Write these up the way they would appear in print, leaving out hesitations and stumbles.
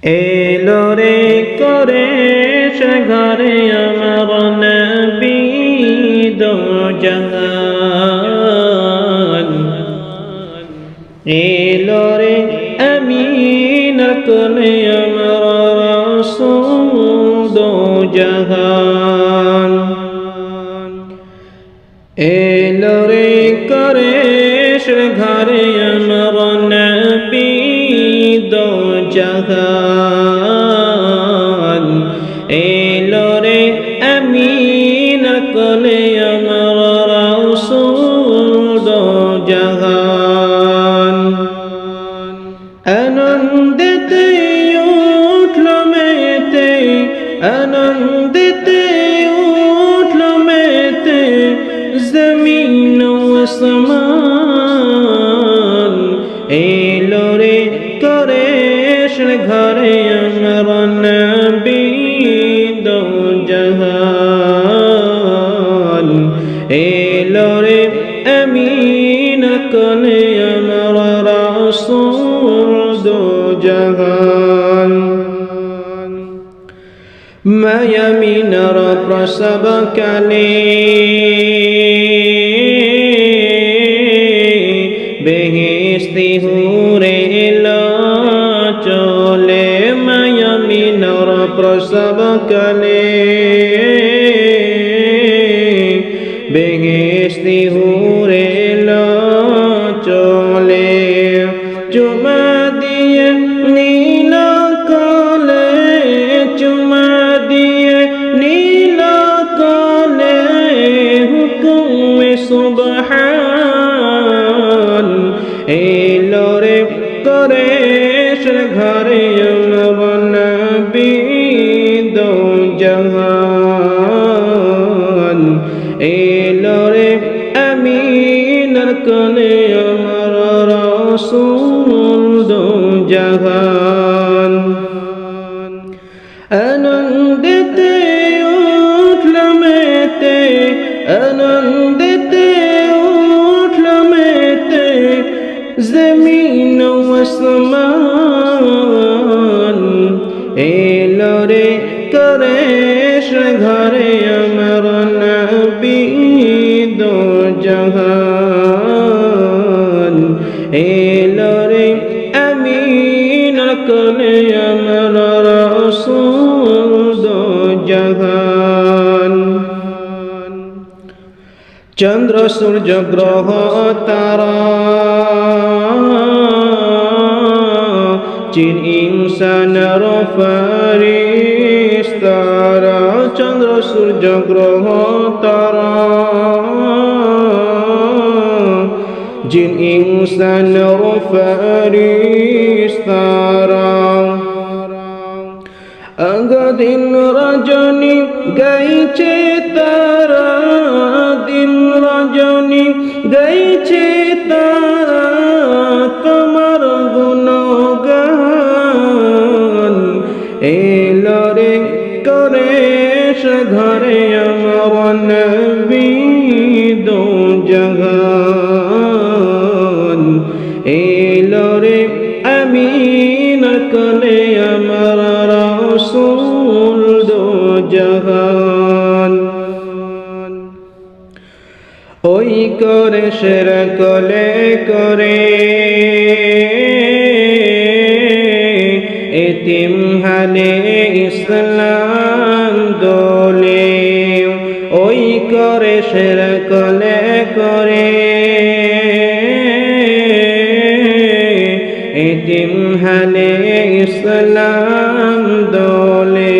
এলো রে করে সে ঘরে আমার নবী দো জাহান এলো রে আমিন কোলে আমার রাসূল দো জাহান এলো রে করে সে ঘরে আমার নবী দো জাহান এলো রে আমিন কোলে আমার রাসূল দো জাহান আনন্দিতে উঠলো মেতে আনন্দিতে উঠলো মেতে জমিন ও আসমান এলো রে করে ঘরে আমার নবী দো জাহান এলো রে আমিন কোলে আমার রাসূল দো জাহান মায়ামিনার প্রসব কালে বেহেশতি হুরে চলে মায়ামিনার প্রসব কালে বেহেশতি হুরে চলে চুমা দিয়ে নীল কলে চুমা দিয়ে নীল কলে হুকুমে সুবহান এলো রে করে ঘরে আমার নবী দো জাহান এলো রে আমিনার কোলে আমার রাসূল দো জাহান আনন্দিতে উঠলো মেতে আনন্দিতে উঠলো মেতে জমিন ও আসমান এলো রে করে ঘরে আমার নবী দো জাহান এলো রে আমিন কোলে আমার রাসূল দো জাহান চন্দ্র সূর্য গ্রহ তারা জিন ইনসানর ফেরেশতারা চন্দ্র সূর্য গ্রহ তারা জিন ইনসানর ফেরেশতারা দিন রজনী গাইছে তারা দিন রজনী গাইছে তারা তোমার গুণগান এলো রে করে ঘরে আমার নবী দো জাহান এলো রে আমিন কোলে আমার রাসূল দো জাহান ওই করে শের কোলে করে এতিম হালে ইসলাম দোলে ওই করে শের কোলে করে এতিম হালে ইসলাম দোলে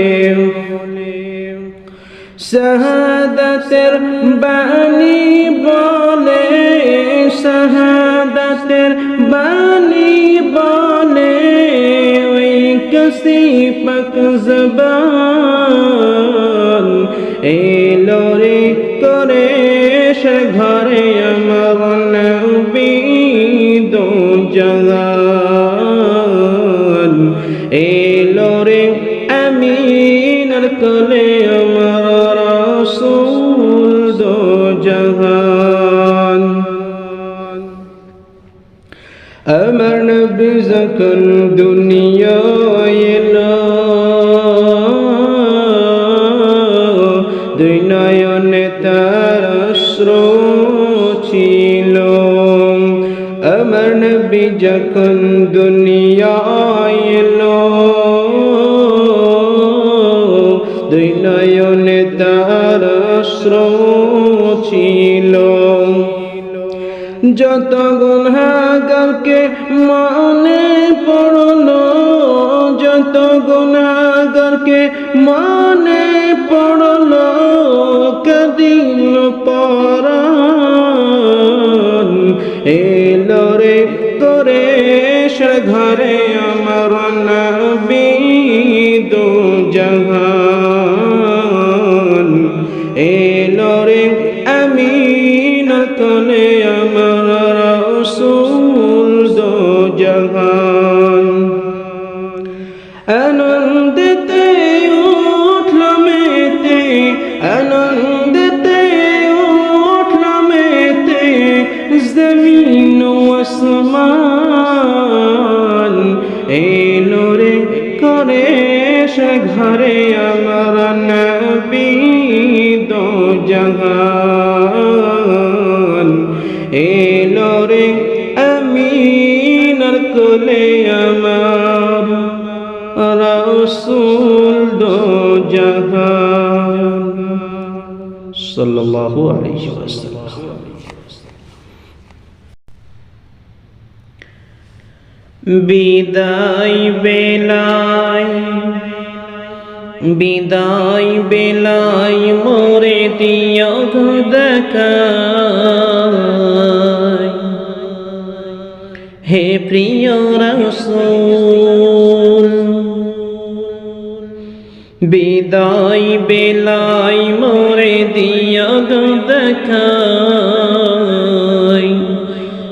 শাহাদাতের বাণী বলে শাহাদাতের বাণী বলে ওই কসি পাক জবান এলো রে করে ঘরে আমার নবী দো জাহান এলো রে আমিনার কোলে আমার রাসূল দো জাহান আমার নবী যখন দুনিয়ায় এলো নবী যখন দুনিয়ায় এলো দুই নয়নে তার অশ্রু ছিল যত গুনাহগারকে মনে পড়লো যত গুনাহগারকে মনে পড়লো কদিন পরান এলো রে কুরাইশ ঘরে আমার নবী দু জাহান এলো রে আমিনার কোলে আমার রাসূল দু জাহান আনন্দেতে উঠল মেতে আনন্দেতে উঠল মেতে জমিন ও আসমান এলো রে কুরাইশ ঘরে আমার নবী দু জাহান এলো রে আমিনার কোলে আমার রাসূল দু জাহান সাল্লাল্লাহু আলাইহি ওয়াসাল্লাম বিদায় বেলায় মোরে দিও দেখায় হে প্রিয় রাসূল বিদায় বেলায় মোরে দিও দেখায়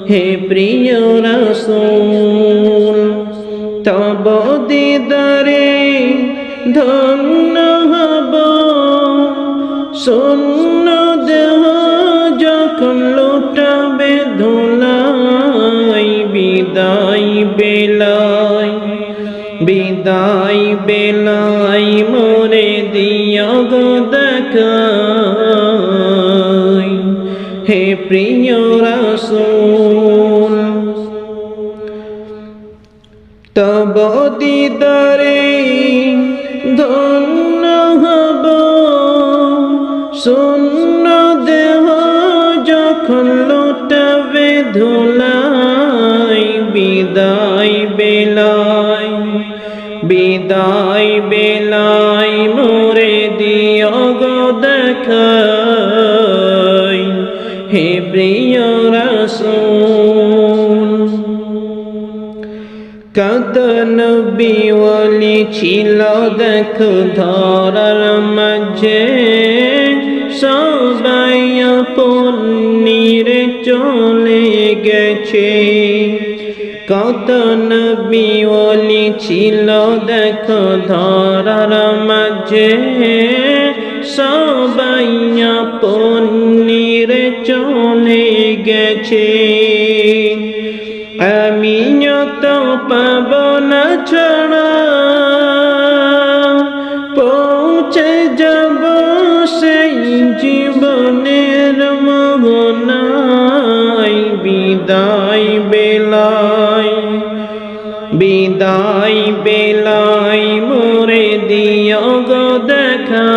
হে প্রিয় রাসূল তব দিদারে ধন্য হব শূন্য দেহ যখন লুটাবে ধুলাই বিদায় বেলায় মোরে দিও দেখায় হে প্রিয় রাসূল তব দিদারে ধন্য হব শূন্য দেহ যখন লুটাবে ধুলাই বিদায় বেলায় মোরে দিও দেখায় হে প্রিয় রাসূল কত নবী ওলি ছিল দেখো ধরার মাঝে সবাই আপন নিরে চলে গেছে কত নবী ওলি ছিল দেখো ধরার মাঝে সবাই আপন নিরে চলে গেছে আমি তো পাব না ছাড়া পৌঁছে যাব সেই জীবনের মোহনায় বিদায় বেলায় মোরে দিও দেখায়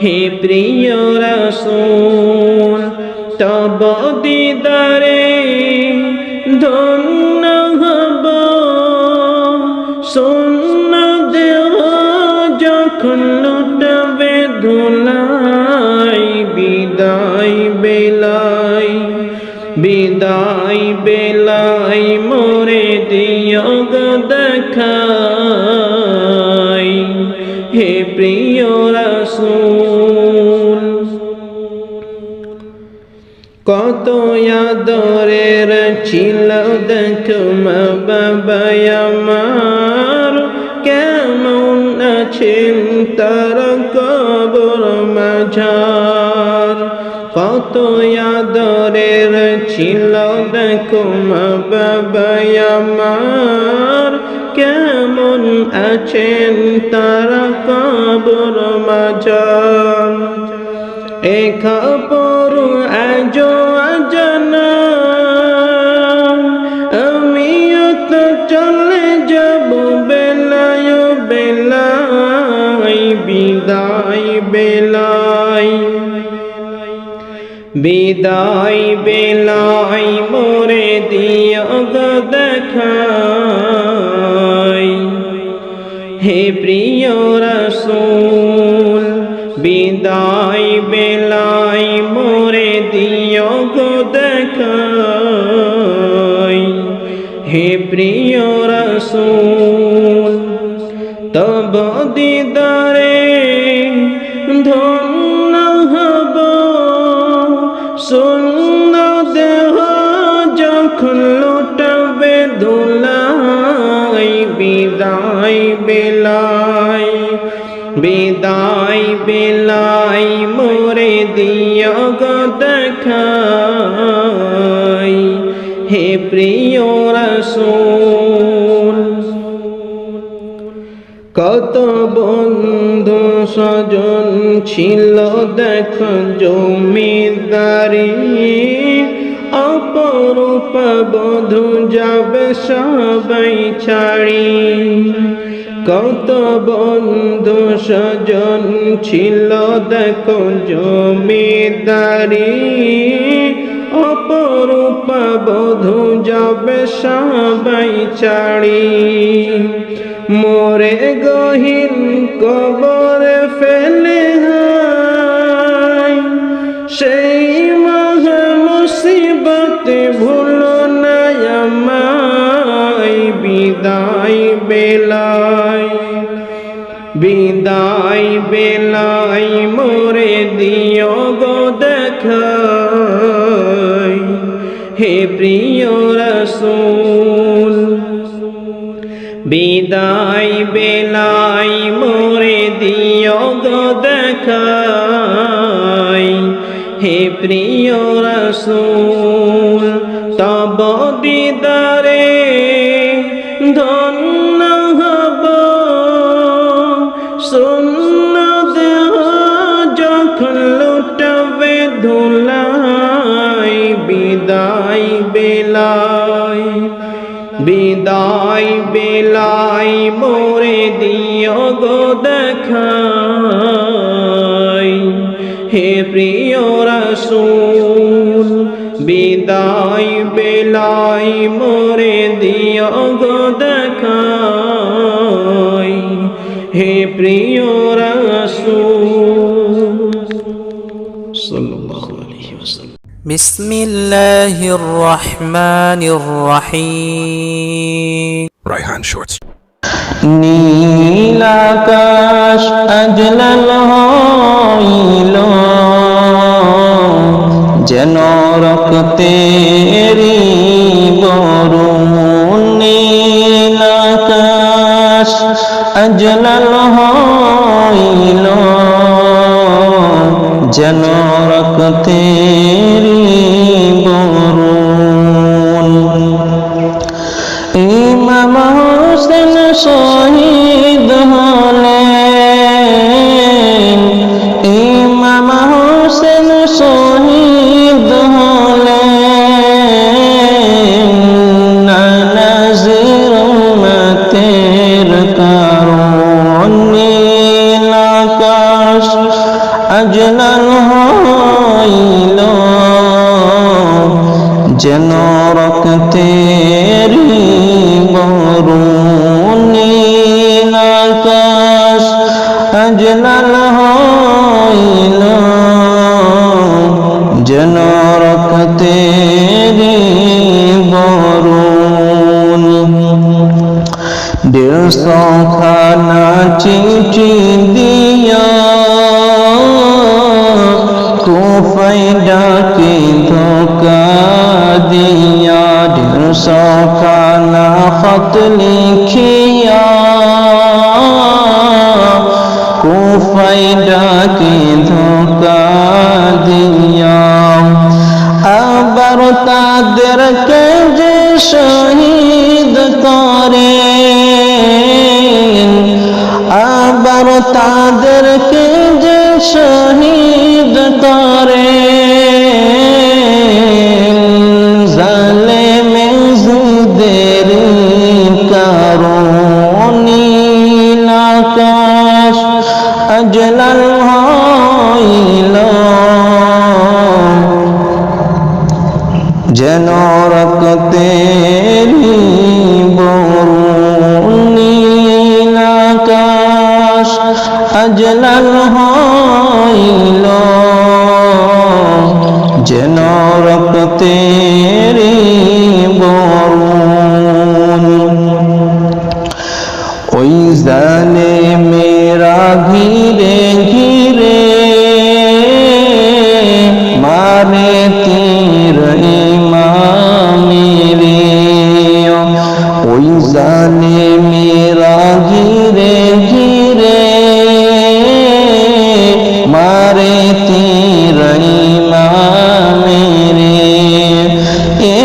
হে প্রিয় রাসূল তব দিদারে ধন্য হব শূন্য দেহ যখন লুটাবে ধুলাই বিদায় বেলায় মোরে দিও দেখায় হে প্রিয় রাসূল কত আদরের ছিল দেখো মা বাবা আমার কেমন আছেন তারা কবর মাঝার কত আদরের ছিল দেখো মা বাবা আমার কেমন আছেন তারা কবর মাঝার এ খবর আজো অজানা চলে যাব বেলায় বেলায়, বিদায় বেলায়, বিদায় বেলায় মোরে দিও গো দেখাই। হে প্রিয় রাসূল বিদায় বেলায় মোরে দিও গো দেখাই। হে প্রিয় রাসূল তব দিদারে ধন্য হব, শূন্য দেহ যখন লুটাবে ধুলাই। বিদায় বেলায়, বিদায় বেলায় মোরে দিও গো দেখাই। হে প্রিয় রাসূল কত বন্ধু স্বজন ছিল দেখ জমিদারি, অপরূপ বধূ যাবে সবাই ছাড়ি। কত বন্ধু স্বজন ছিল দেখ জমিদারি, অপরূপ বধূ যাবে সবাই ছাড়ি। মোরে গহীন কবরে ফেলে হায়, সেই মহা মুসিবতে ভুলো না আমায়। বিদায় বেলায়, বিদায় বেলায় মোরে দিও গো দেখাই। হে প্রিয় রাসূল বিদায় বেলায় মোরে দিও গো দেখাই। হে প্রিয় রাসূল তব দিদারে ধন্য হব, শূন্য দেহ যখন লুটাবে ধুলাই। বিদায় বেলায়, বিদায় বেলায় মোরে দিও গো দেখাই। হে প্রিয় রাসূল বিদায় বেলায় মোরে দিও গো দেখাই। হে প্রিয় রাসূল সাল্লাল্লাহু আলাইহি ওয়াসাল্লাম। বিসমিল্লাহির রহমানির রহিম। Raihan Shorts. নীল আকাশ আজলাল হইল, যেন রক্তেরি বরুণ। নীল আকাশ আজলাল হইল, যেন রক্তেরি বরুণ। ইমাম হোসেন শহীদ হলেন, ইমাম হোসেন শহীদ হলেন, নানাজির উম্মতের কারণ। নীল আকাশ আজলাল হইল, যেন রক্তেরি বরুণ। নীল আকাশ আজলাল হইল, যেন রক্তেরি বরুণ। 150 খানা চিঠি দিয়া কুফায় ডাকে ধোকা দিয়া। 150 খানা খত লিখিয়া কুফায় ডাকে ধোকা দিয়া। আবার তাদেরকে যে শহীদ করে, আবার তাদেরকে যে শহীদ করে। জালেম জিদের রক্তেরি বরুণ নীল আকাশ আজ লাল হইল যেন রক্তেরি বরুণ ওই জালেমেরা ঘিরে ঘিরে মারে তীর ইমামেরে ওই জালেমেরা ঘিরে ঘিরে মারে তীর ইমামেরে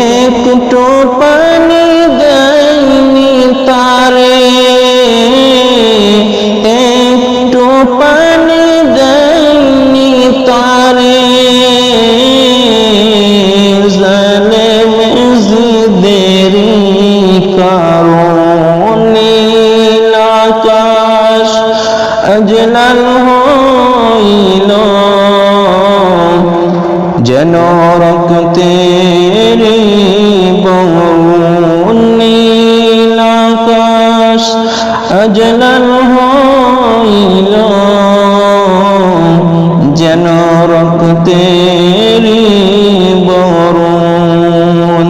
একটু পানি দেয়নি তারে একটু পানি দেয়নি তারে জালেম জিদেরি কারণে নীল আকাশ আজ লাল হইল যেন রক্তেরি বরুণ নীল আকাশ আজ লাল হইল যেন রক্তেরি বরুণ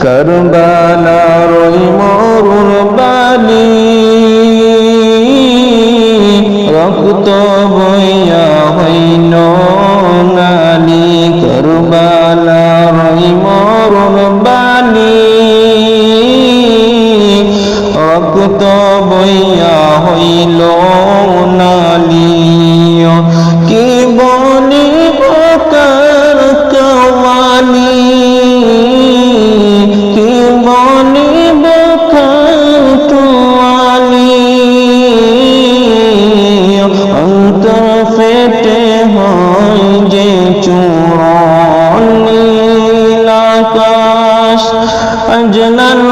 কারবালার ওই মরুর বালি রক্ত বইয়া হইল নালি কারবালার ওই মরুর বালি রক্ত বইয়া হইল নালি কি বলিব কার কওয়ালি কি বলিব কার তোয়ালি অন্তর ফেটে হয় যে চূড়ন নীল আকাশ আজ লাল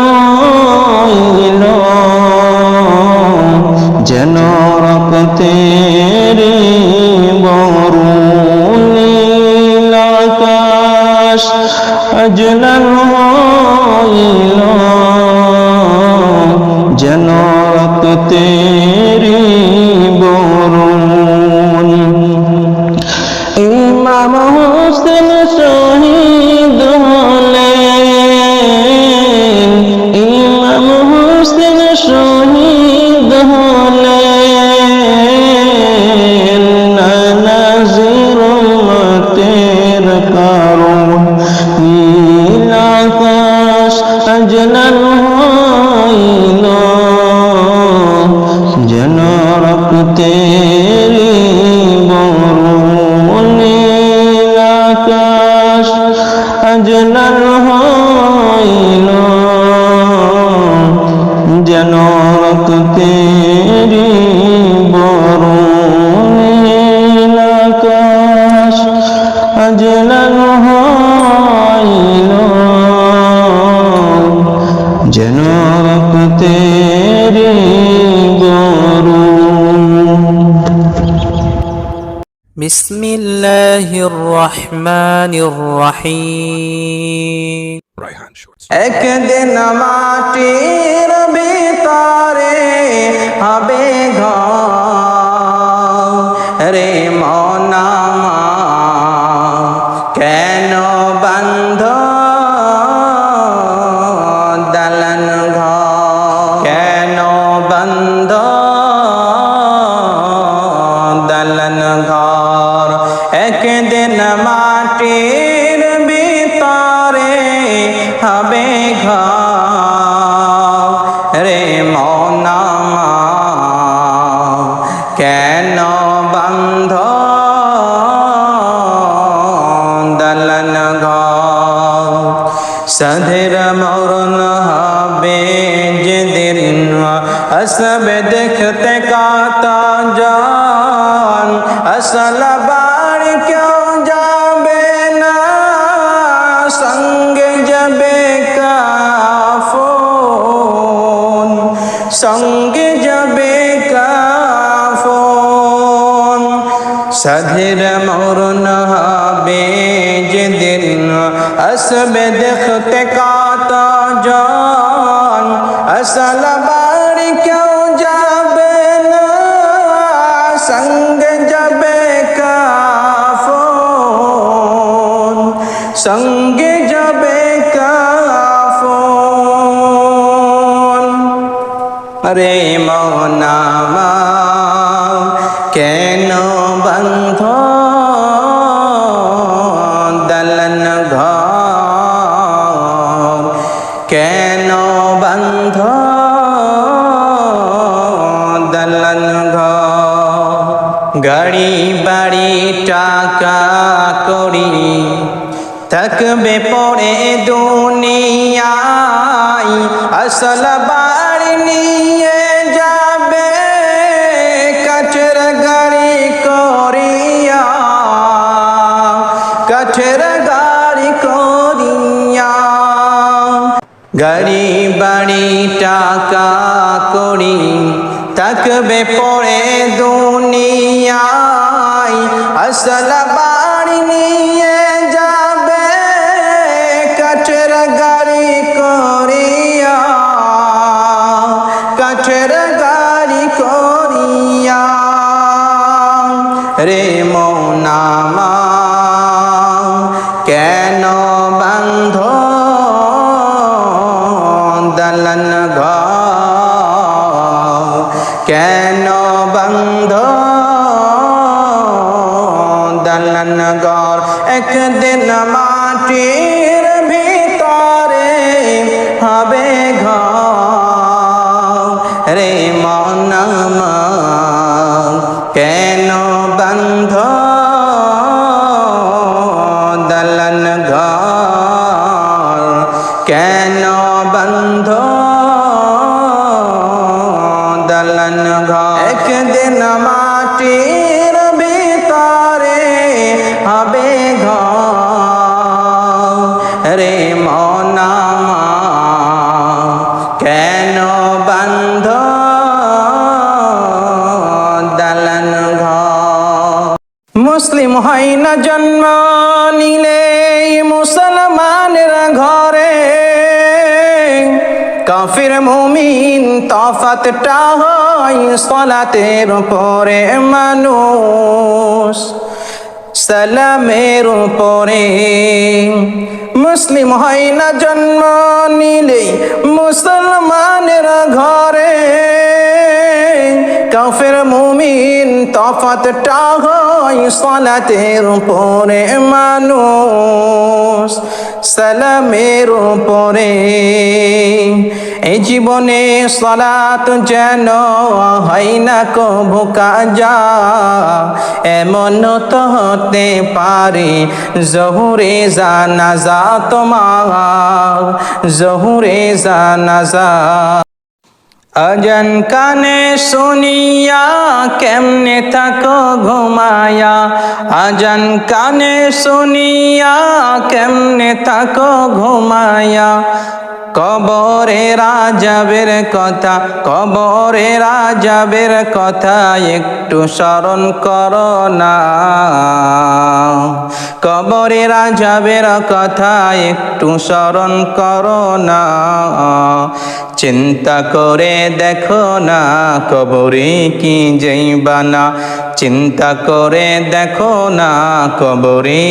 হইল যেন রক্তেরি বরুণ নীল আকাশ আজ লাল হইল যেন রক্তেরি বরুণ ইমাম হোসেন শহীদ হলেন ইমাম হোসেন শহীদ হলেন নানাজির উম্মতের কারণ নীল আকাশ আজ লাল হইল যেন রক্তেরি বরুণ নীল আকাশ আজ লাল হইল যেন রক্তেরি বরুণ নীল আকাশ আজ লাল হইল যেন রক্তেরি বরুণ বিসমিল্লাহির রহমানির রহিম একদিন মাটির ভিতরে হবে ঘর রে মনামা কেন বন্ধ দলন ঘর কেন বন্ধ দলন ঘর একদিন মাটির ভিতরে হবে ঘর রে মনামা কেন বন্ধ দলন ঘর সাধের মরণ হবে যেদিন আসবে দেখতে কাতা জান আসল বাড়ি কেউ যাবে না সঙ্গে যাবে কাফন সঙ্গে যাবে কাফন সাধের মরণ হবে যেদিন আসবে দেখতে কতজন, আসল বাড়ি কেউ যাবে না, সঙ্গে যাবে কাফন, সঙ্গে যাবে কাফন। রে মন আমার কেন বন্ধ দলন ঘর, কেন বন্ধ দলন ঘর। গাড়ি বাড়ি টাকা করি থাকবে পড়ে দুনিয়ায়, আসল বাড়ি নিয়ে যাবে কাঠের গাড়ি করিয়া, কাঠের গাড়ি করিয়া। গাড়ি বাড়ি টাকা করি থাকবে পড়ে দুনিয়ায়, আসল বাড়ি নিয়ে যাবে কাঠের গাড়ি করিয়া, কাঠের গাড়ি করিয়া। রে মন আমার কেন বন্ধ দলন ঘর, কেন বন্ধ দলন ঘর। একদিন মাটির ভিতরে হবে ঘর, রে মন আমার কেন বন্ধ দলন ঘর, কেন বন্ধ দলন ঘর। একদিন মাটির ভিতরে হবে ঘর, রে মন আমার কেন বন্ধ দলন ঘর। মুসলিম হয় না জন্ম নিলে মুসলমানের ঘরে, কাফির মুমিন তফাতটা হয় সালাতের উপরে, মানুষ সালামের উপরে। মুসলিম হয় না জন্ম নিলে মুসলমানের ঘরে, কাফির মুমিন তফাতটা হয় সালাতের উপরে, মানুষ সালামের উপরে। এই জীবনে সালাত যেন হয় না কভু কাজা, এমন তো হতে পারে জহুরে জানাজা তোমার, জহুরে জানাজা। আজান কানে শুনিয়া কেমনে থাকো ঘুমায়া, আজান কানে শুনিয়া কেমনে থাকো ঘুমায়া। কবরে রাজাবের কথা, কবরে রাজাবের কথা একটু স্মরণ করো না, কবরে রাজাবের কথা একটু স্মরণ করো না। চিন্তা করে দেখো না কবরে কি যাইবা না, চিন্তা করে দেখো না কবরে